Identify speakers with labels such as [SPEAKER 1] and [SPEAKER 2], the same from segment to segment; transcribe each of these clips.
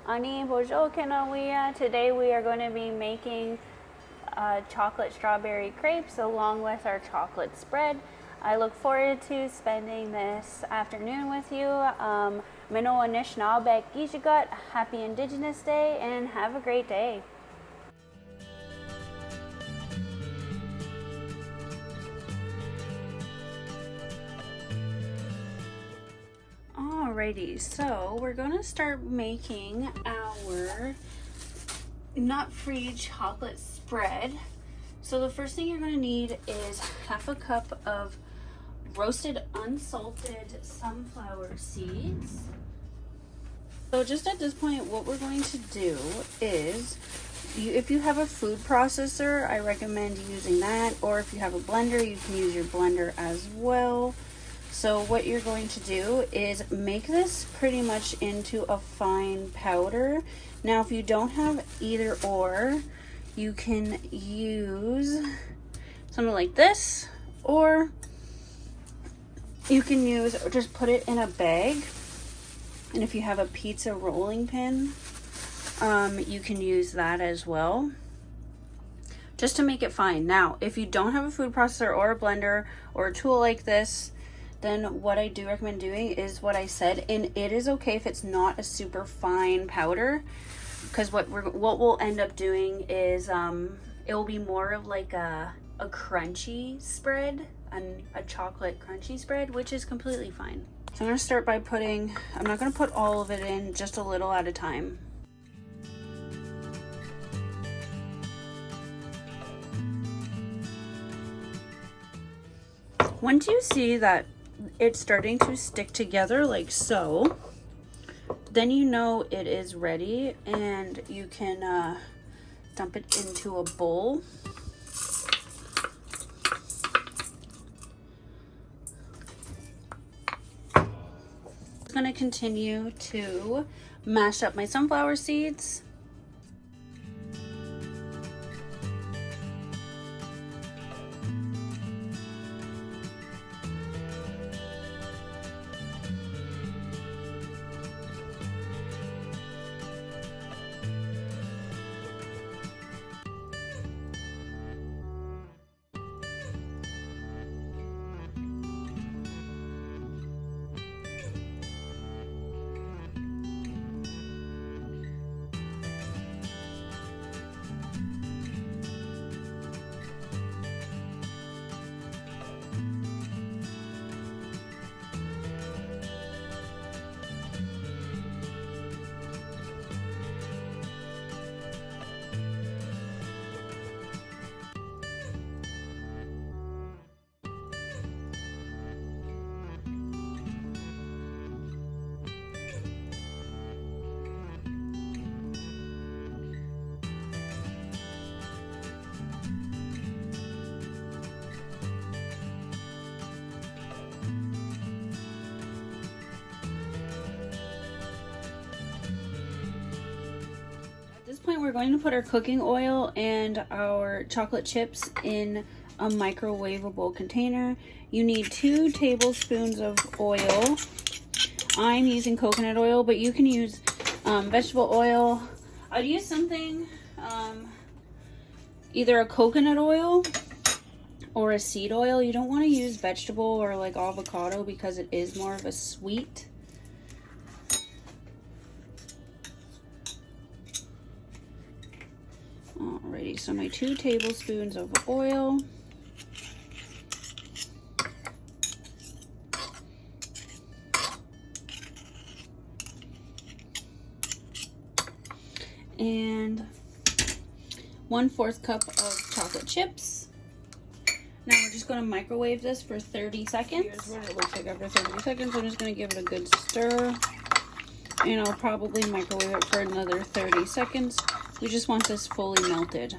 [SPEAKER 1] Ani bonjour Kenawiya. Today we are going to be making chocolate strawberry crepes along with our chocolate spread. I look forward to spending this afternoon with you. Mino Anishinaabe Gijigut. Happy Indigenous Day and have a great day. Alrighty, so we're gonna start making our nut-free chocolate spread. So the first thing you're gonna need is half a cup of roasted unsalted sunflower seeds. So just at this point, what we're going to do is, if you have a food processor, I recommend using that, or if you have a blender, you can use your blender as well. So what you're going to do is make this pretty much into a fine powder. Now, if you don't have either or, you can use something like this, or you can use, just put it in a bag. And if you have a pizza rolling pin, you can use that as well, just to make it fine. Now, if you don't have a food processor or a blender or a tool like this, then what I do recommend doing is what I said, and it is okay if it's not a super fine powder, because what we'll end up doing is it will be more of like a crunchy spread, and a chocolate crunchy spread, which is completely fine. So I'm going to start by putting, I'm not going to put all of it in, just a little at a time. Once you see that it's starting to stick together like so, then you know it is ready, and you can dump it into a bowl. I'm going to continue to mash up my sunflower seeds. At this point, we're going to put our cooking oil and our chocolate chips in a microwavable container. You need 2 tablespoons of oil. I'm using coconut oil, but you can use vegetable oil. I'd use something, either a coconut oil or a seed oil. You don't want to use vegetable or like avocado because it is more of a sweet. Alrighty, so my 2 tablespoons of oil. And 1/4 cup of chocolate chips. Now we're just going to microwave this for 30 seconds. Here's what it looks like after 30 seconds. I'm just going to give it a good stir. And I'll probably microwave it for another 30 seconds. We just want this fully melted.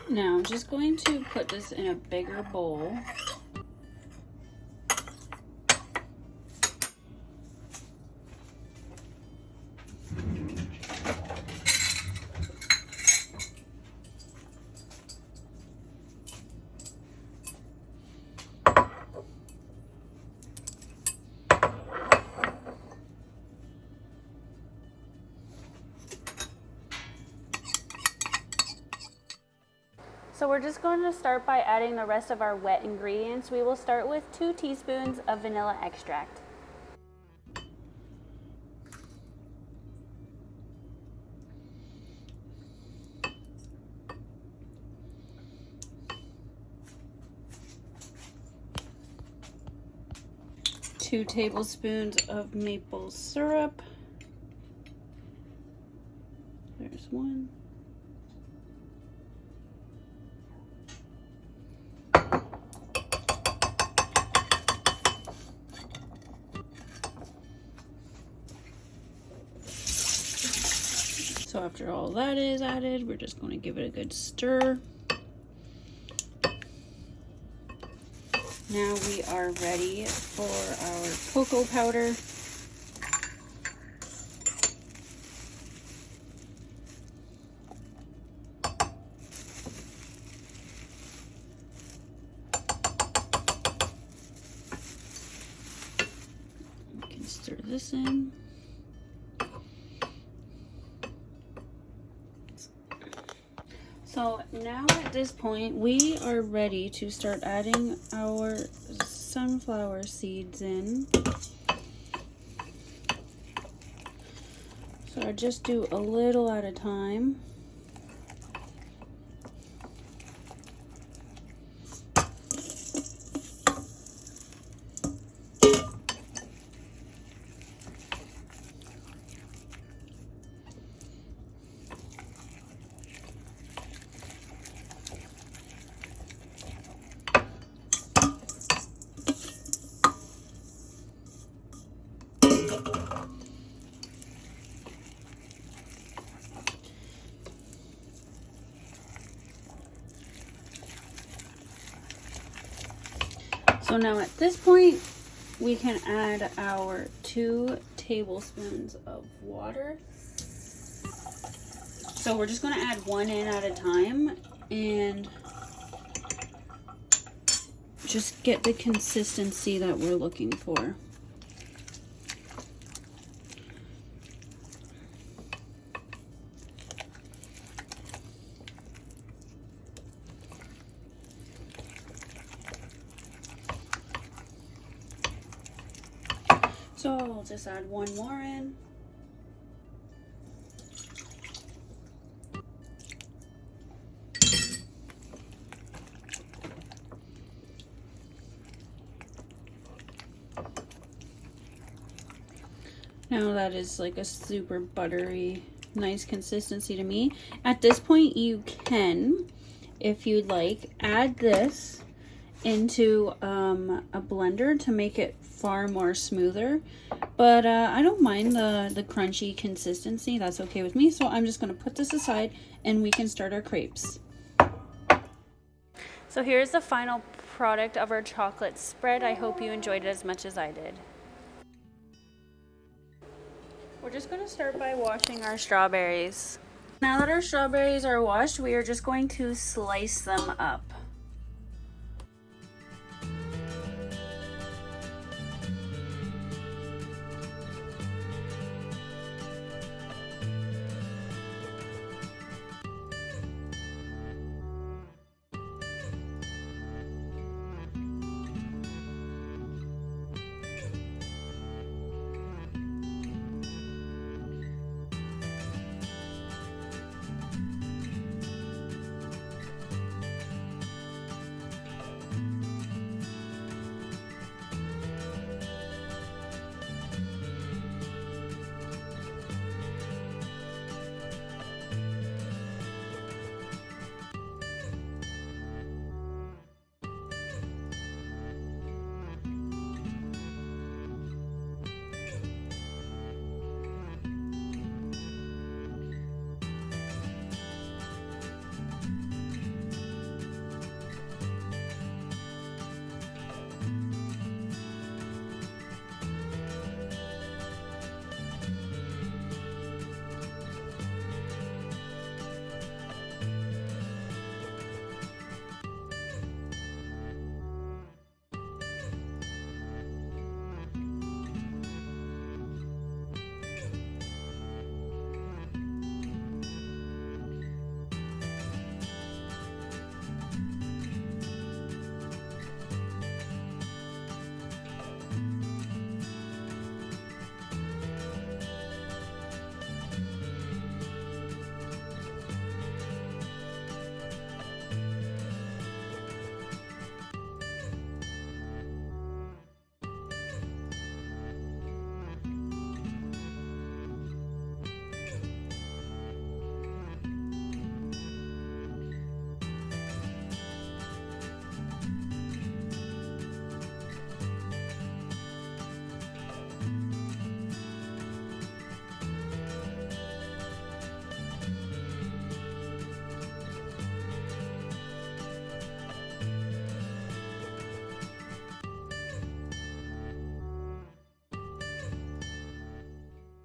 [SPEAKER 1] Now I'm just going to put this in a bigger bowl. So we're just going to start by adding the rest of our wet ingredients. We will start with 2 teaspoons of vanilla extract. Two tablespoons of maple syrup. There's one. So after all that is added, we're just going to give it a good stir. Now we are ready for our cocoa powder. We can stir this in. So now at this point, we are ready to start adding our sunflower seeds in. So I just do a little at a time. So now at this point, we can add our 2 tablespoons of water. So we're just going to add 1 in at a time and just get the consistency that we're looking for. So I'll just add 1 more in. Now that is like a super buttery, nice consistency to me. At this point, you can, if you'd like, add this into a blender to make it far more smoother, but I don't mind the crunchy consistency. That's okay with me. So I'm just going to put this aside and we can start our crepes. So here's the final product of our chocolate spread. I hope you enjoyed it as much as I did. We're just going to start by washing our strawberries. Now that our strawberries are washed, we are just going to slice them up.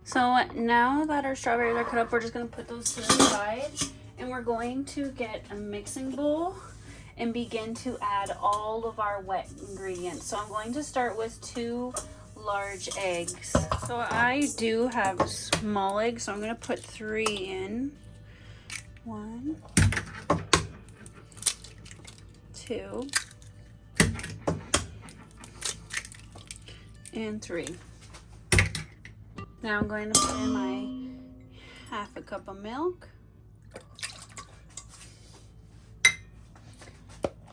[SPEAKER 1] So now that our strawberries are cut up, we're just going to put those to the side, and we're going to get a mixing bowl and begin to add all of our wet ingredients. So I'm going to start with 2 large eggs. So I do have small eggs, so I'm going to put 3 in. 1, 2, and 3. Now I'm going to put in my half a cup of milk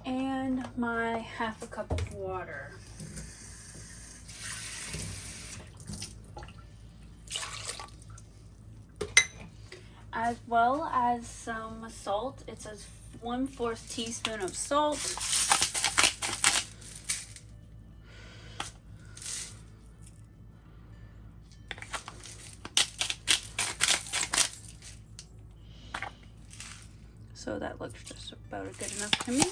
[SPEAKER 1] and my half a cup of water. As well as some salt. It says 1/4 teaspoon of salt. So that looks just about good enough to me.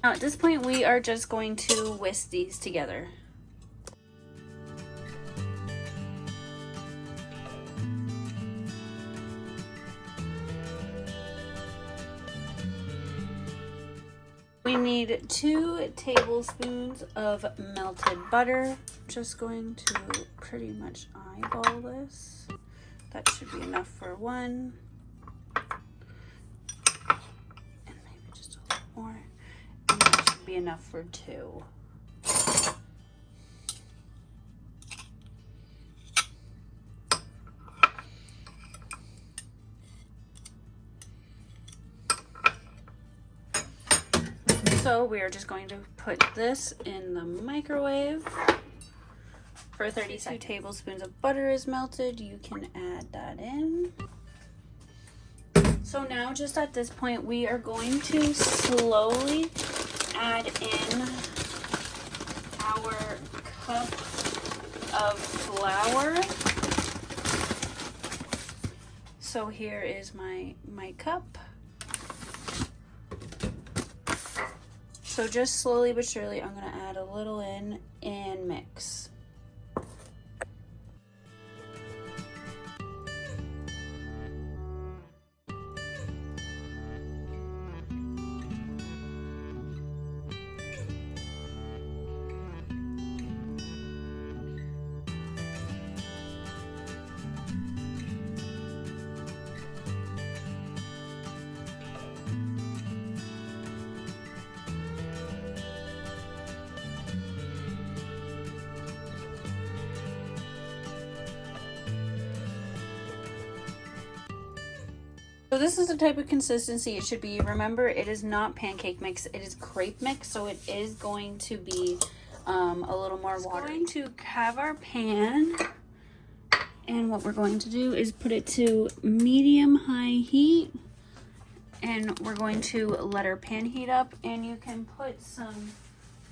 [SPEAKER 1] Now at this point we are just going to whisk these together. We need 2 tablespoons of melted butter. Just going to pretty much eyeball this. That should be enough for 1. And maybe just a little more. And that should be enough for 2. So we are just going to put this in the microwave for 30 seconds. 2 tablespoons of butter is melted. You can add that in. So now just at this point we are going to slowly add in our cup of flour. So here is my cup. So just slowly but surely, I'm going to add a little in and mix. So this is the type of consistency it should be. Remember, it is not pancake mix, it is crepe mix, so it is going to be a little more watery. We're going to have our pan, and what we're going to do is put it to medium-high heat, and we're going to let our pan heat up, and you can put some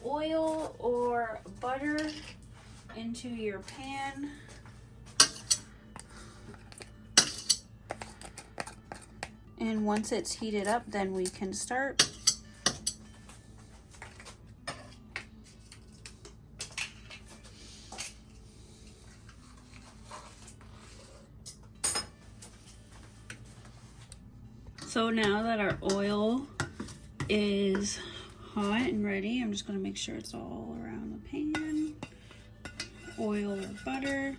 [SPEAKER 1] oil or butter into your pan. And once it's heated up, then we can start. So now that our oil is hot and ready, I'm just going to make sure it's all around the pan. Oil or butter.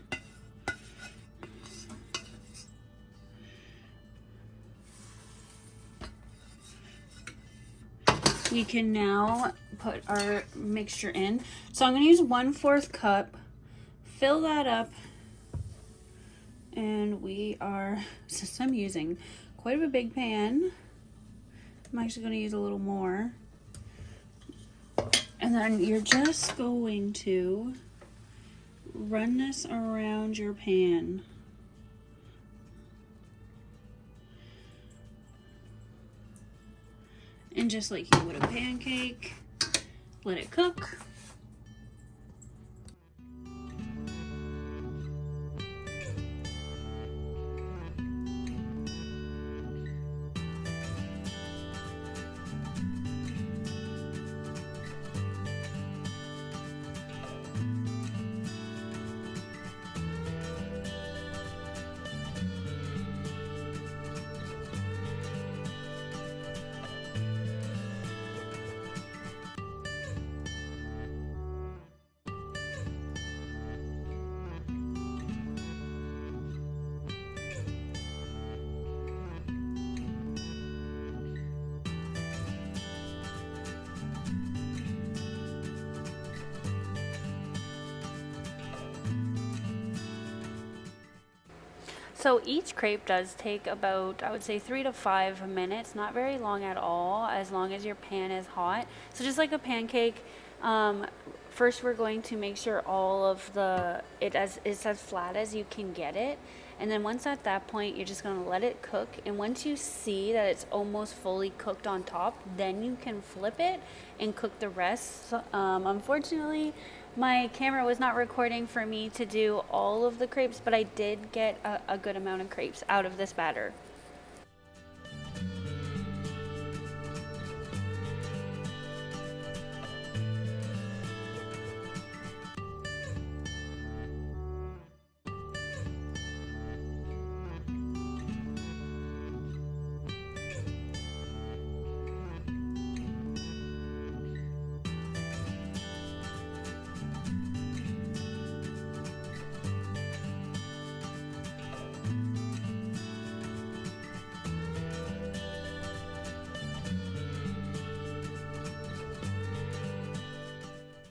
[SPEAKER 1] We can now put our mixture in. So I'm going to use 1/4 cup, fill that up, and we are, since I'm using quite a big pan, I'm actually going to use a little more. And then you're just going to run this around your pan. And just like you would a pancake, let it cook. So each crepe does take about, I would say, 3 to 5 minutes, not very long at all, as long as your pan is hot. So just like a pancake, first we're going to make sure all of it's as flat as you can get it. And then once at that point, you're just going to let it cook. And once you see that it's almost fully cooked on top, then you can flip it and cook the rest. Unfortunately, my camera was not recording for me to do all of the crepes, but I did get a good amount of crepes out of this batter.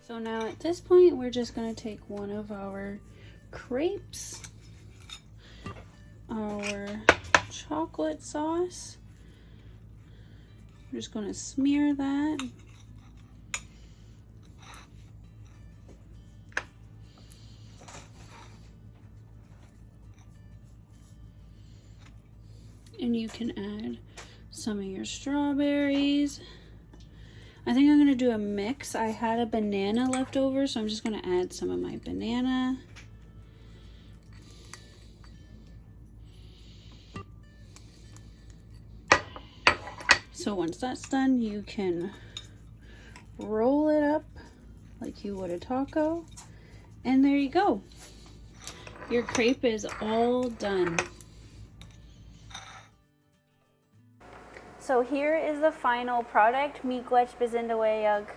[SPEAKER 1] So now at this point, we're just going to take one of our crepes, our chocolate sauce. We're just going to smear that. And you can add some of your strawberries. I think I'm going to do a mix. I had a banana left over, so I'm just going to add some of my banana. So once that's done, you can roll it up like you would a taco. And there you go. Your crepe is all done. So here is the final product, miigwech bizindawaeyag.